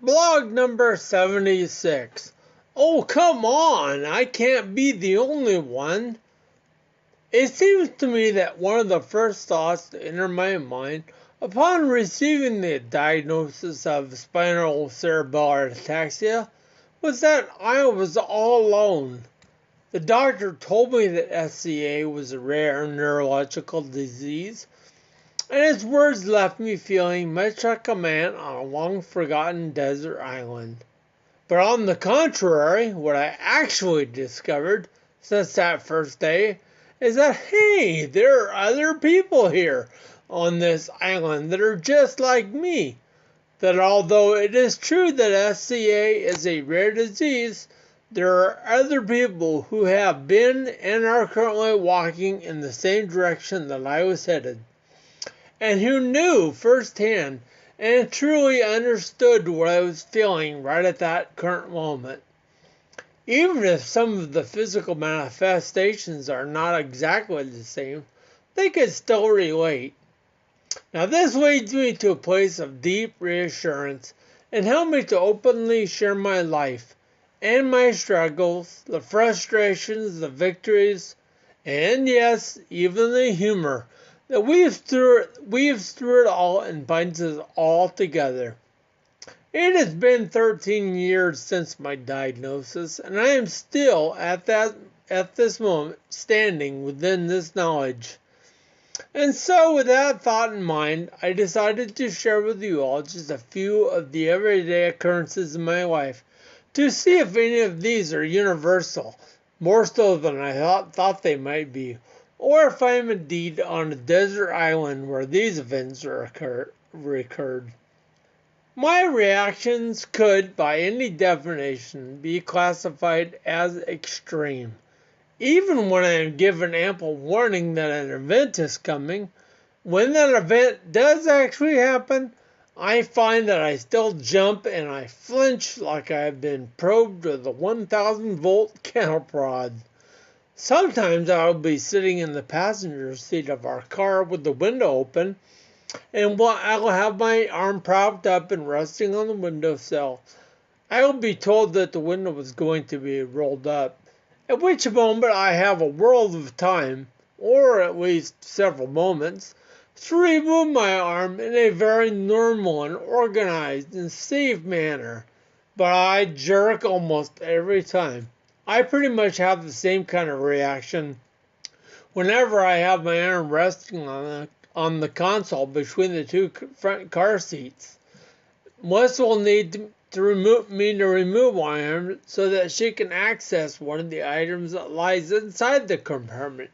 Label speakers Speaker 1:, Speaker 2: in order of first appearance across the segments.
Speaker 1: Blog number 76. Oh, come on, I can't be the only one. It seems to me that one of the first thoughts to enter my mind upon receiving the diagnosis of spinal cerebellar ataxia was that I was all alone. The doctor told me that SCA was a rare neurological disease, and his words left me feeling much like a man on a long-forgotten desert island. But on the contrary, what I actually discovered since that first day is that, hey, there are other people here on this island that are just like me. That although it is true that SCA is a rare disease, there are other people who have been and are currently walking in the same direction that I was headed, and who knew firsthand and truly understood what I was feeling right at that current moment. Even if some of the physical manifestations are not exactly the same, they could still relate. Now, this leads me to a place of deep reassurance and helped me to openly share my life and my struggles, the frustrations, the victories, and yes, even the humor that weaves through it all and binds us all together. It has been 13 years since my diagnosis, and I am still at this moment standing within this knowledge. And so, with that thought in mind, I decided to share with you all just a few of the everyday occurrences in my life to see if any of these are universal, more so than I thought they might be, or if I am indeed on a desert island where these events recurred. My reactions could, by any definition, be classified as extreme. Even when I am given ample warning that an event is coming, when that event does actually happen, I find that I still jump and I flinch like I have been probed with a 1,000-volt cattle prod. Sometimes I will be sitting in the passenger seat of our car with the window open, and I will have my arm propped up and resting on the windowsill. I will be told that the window is going to be rolled up, at which moment I have a world of time, or at least several moments, to remove my arm in a very normal and organized and safe manner. But I jerk almost every time. I pretty much have the same kind of reaction whenever I have my arm resting on the console between the two front car seats. Melissa will need to remove my arm so that she can access one of the items that lies inside the compartment.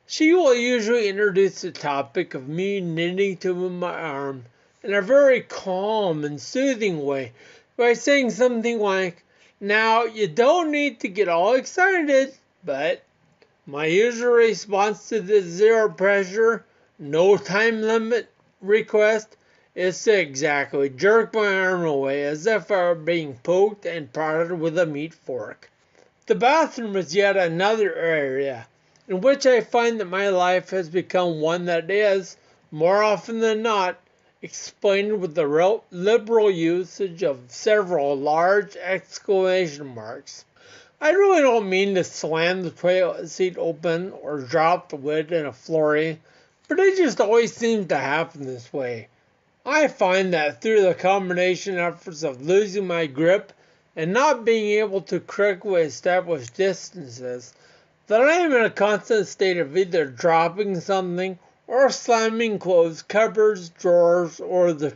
Speaker 1: She will usually introduce the topic of me needing to move my arm in a very calm and soothing way by saying something like, "Now, you don't need to get all excited," but my usual response to this zero pressure, no time limit request is to exactly jerk my arm away as if I were being poked and prodded with a meat fork. The bathroom is yet another area in which I find that my life has become one that is, more often than not, explained with the liberal usage of several large exclamation marks. I really don't mean to slam the toilet seat open or drop the lid in a flurry, but it just always seems to happen this way. I find that through the combination efforts of losing my grip and not being able to correctly establish distances, that I am in a constant state of either dropping something or slamming closed cupboards, drawers, or the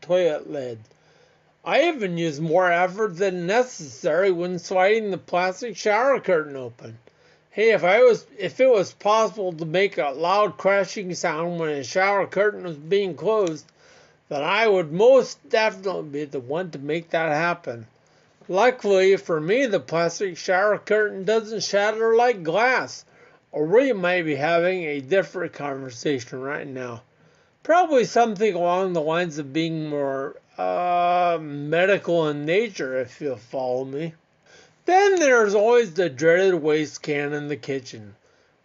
Speaker 1: toilet lid. I even use more effort than necessary when sliding the plastic shower curtain open. Hey, if it was possible to make a loud crashing sound when a shower curtain was being closed, then I would most definitely be the one to make that happen. Luckily for me, the plastic shower curtain doesn't shatter like glass, or we might be having a different conversation right now. Probably something along the lines of being more medical in nature, if you'll follow me. Then there's always the dreaded waste can in the kitchen,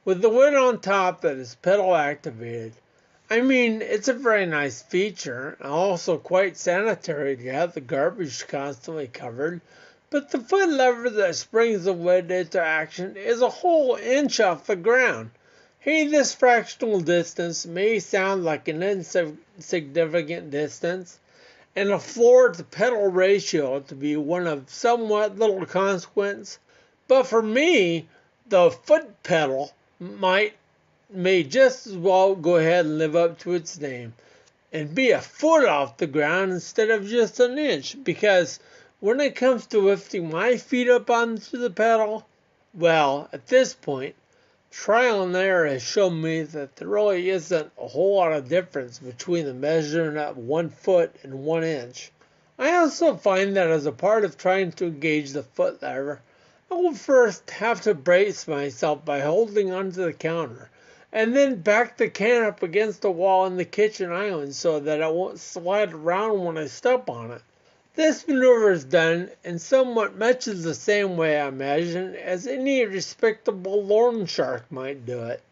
Speaker 1: with the lid on top that is pedal activated. I mean, it's a very nice feature, and also quite sanitary to have the garbage constantly covered, but the foot lever that springs the lid into action is a whole inch off the ground. Hey, this fractional distance may sound like an insignificant distance, and a floor to pedal ratio to be one of somewhat little consequence, but for me, the foot pedal may just as well go ahead and live up to its name and be a foot off the ground instead of just an inch, because when it comes to lifting my feet up onto the pedal, well, at this point, trial and error has shown me that there really isn't a whole lot of difference between the measuring up 1 foot and 1 inch. I also find that as a part of trying to engage the foot lever, I will first have to brace myself by holding onto the counter, and then back the can up against the wall in the kitchen island so that it won't slide around when I step on it. This maneuver is done in somewhat much of the same way, I imagine, as any respectable loan shark might do it,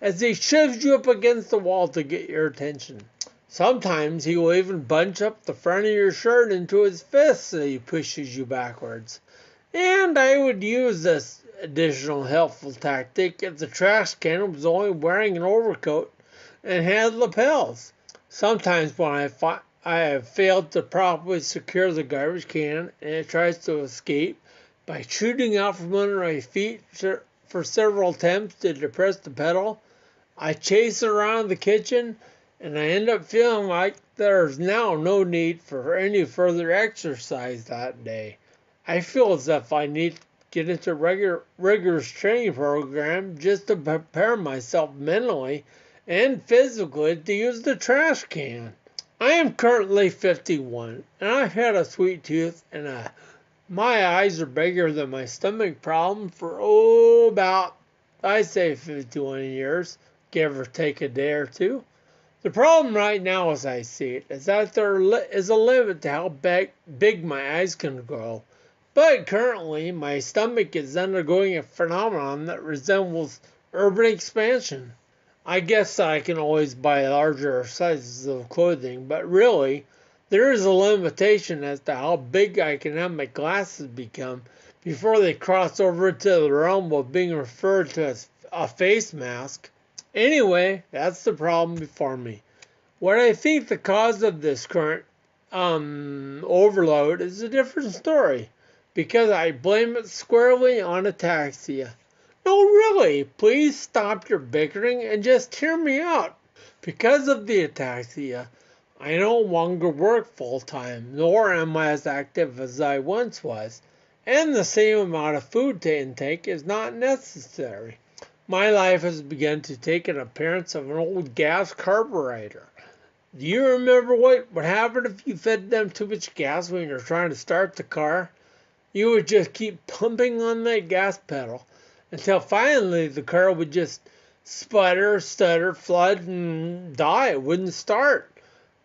Speaker 1: as he shoves you up against the wall to get your attention. Sometimes he will even bunch up the front of your shirt into his fist so he pushes you backwards. And I would use this additional helpful tactic if the trash can was only wearing an overcoat and had lapels. Sometimes when I have failed to properly secure the garbage can and it tries to escape by shooting out from under my feet for several attempts to depress the pedal, I chase it around the kitchen and I end up feeling like there's now no need for any further exercise that day. I feel as if I need to get into a rigorous training program just to prepare myself mentally and physically to use the trash can. I am currently 51, and I've had a sweet tooth, and my eyes are bigger than my stomach problem for, about, I say 51 years, give or take a day or two. The problem right now, as I see it, is that there is a limit to how big my eyes can grow. But currently, my stomach is undergoing a phenomenon that resembles urban expansion. I guess I can always buy larger sizes of clothing, but really, there is a limitation as to how big I can have my glasses become before they cross over to the realm of being referred to as a face mask. Anyway, that's the problem before me. What I think the cause of this current overload is a different story, because I blame it squarely on ataxia. No, really, please stop your bickering and just hear me out. Because of the ataxia, I no longer work full-time, nor am I as active as I once was, and the same amount of food to intake is not necessary. My life has begun to take an appearance of an old gas carburetor. Do you remember what would happen if you fed them too much gas when you're trying to start the car? You would just keep pumping on that gas pedal until finally the car would just sputter, stutter, flood, and die. It wouldn't start.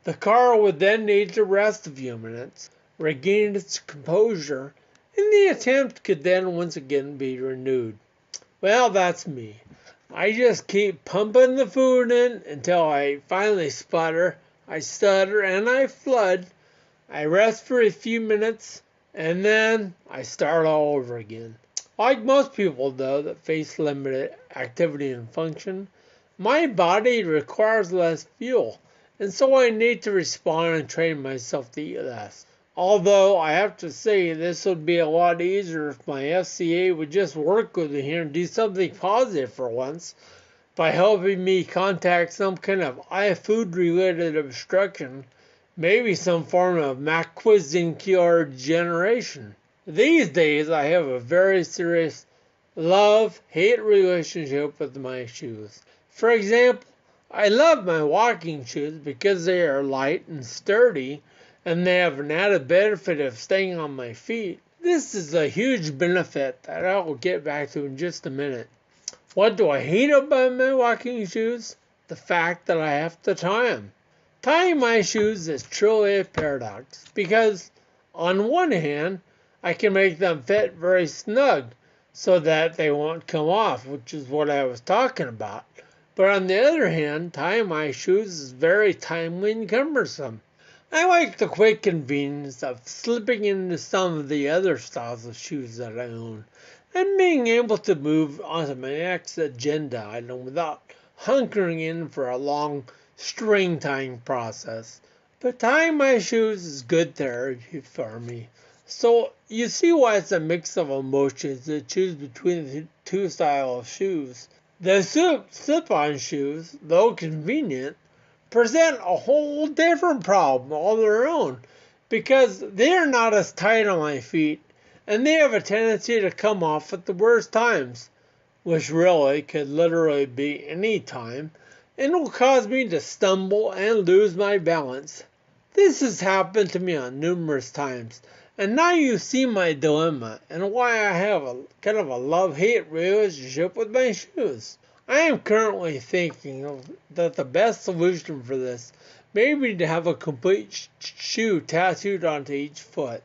Speaker 1: The car would then need to rest a few minutes, regain its composure, and the attempt could then once again be renewed. Well, that's me. I just keep pumping the food in until I finally sputter, I stutter, and I flood. I rest for a few minutes, and then I start all over again. Like most people, though, that face limited activity and function, my body requires less fuel, and so I need to respond and train myself to eat less. Although I have to say this would be a lot easier if my FCA would just work with me here and do something positive for once by helping me contact some kind of food related obstruction, maybe some form of macular degeneration. These days I have a very serious love-hate relationship with my shoes. For example, I love my walking shoes because they are light and sturdy, and they have an added benefit of staying on my feet. This is a huge benefit that I will get back to in just a minute. What do I hate about my walking shoes? The fact that I have to tie them. Tying my shoes is truly a paradox, because on one hand, I can make them fit very snug so that they won't come off, which is what I was talking about. But on the other hand, tying my shoes is very timely and cumbersome. I like the quick convenience of slipping into some of the other styles of shoes that I own, and being able to move on to my next agenda item without hunkering in for a long string tying process. But tying my shoes is good therapy for me. So you see why it's a mix of emotions to choose between the two styles of shoes. The slip-on shoes, though convenient, present a whole different problem all their own because they're not as tight on my feet and they have a tendency to come off at the worst times, which really could literally be any time, and will cause me to stumble and lose my balance. This has happened to me on numerous times, and now you see my dilemma and why I have a kind of a love-hate relationship with my shoes. I am currently thinking that the best solution for this may be to have a complete shoe tattooed onto each foot.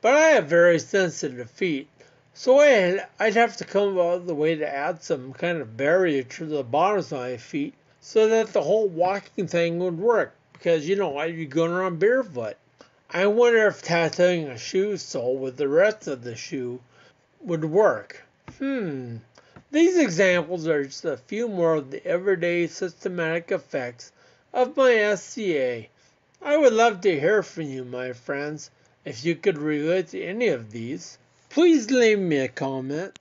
Speaker 1: But I have very sensitive feet, so I'd have to come up with a way to add some kind of barrier to the bottoms of my feet so that the whole walking thing would work, because I'd be going around barefoot. I wonder if tattooing a shoe sole with the rest of the shoe would work. These examples are just a few more of the everyday systematic effects of my SCA. I would love to hear from you, my friends. If you could relate to any of these, please leave me a comment.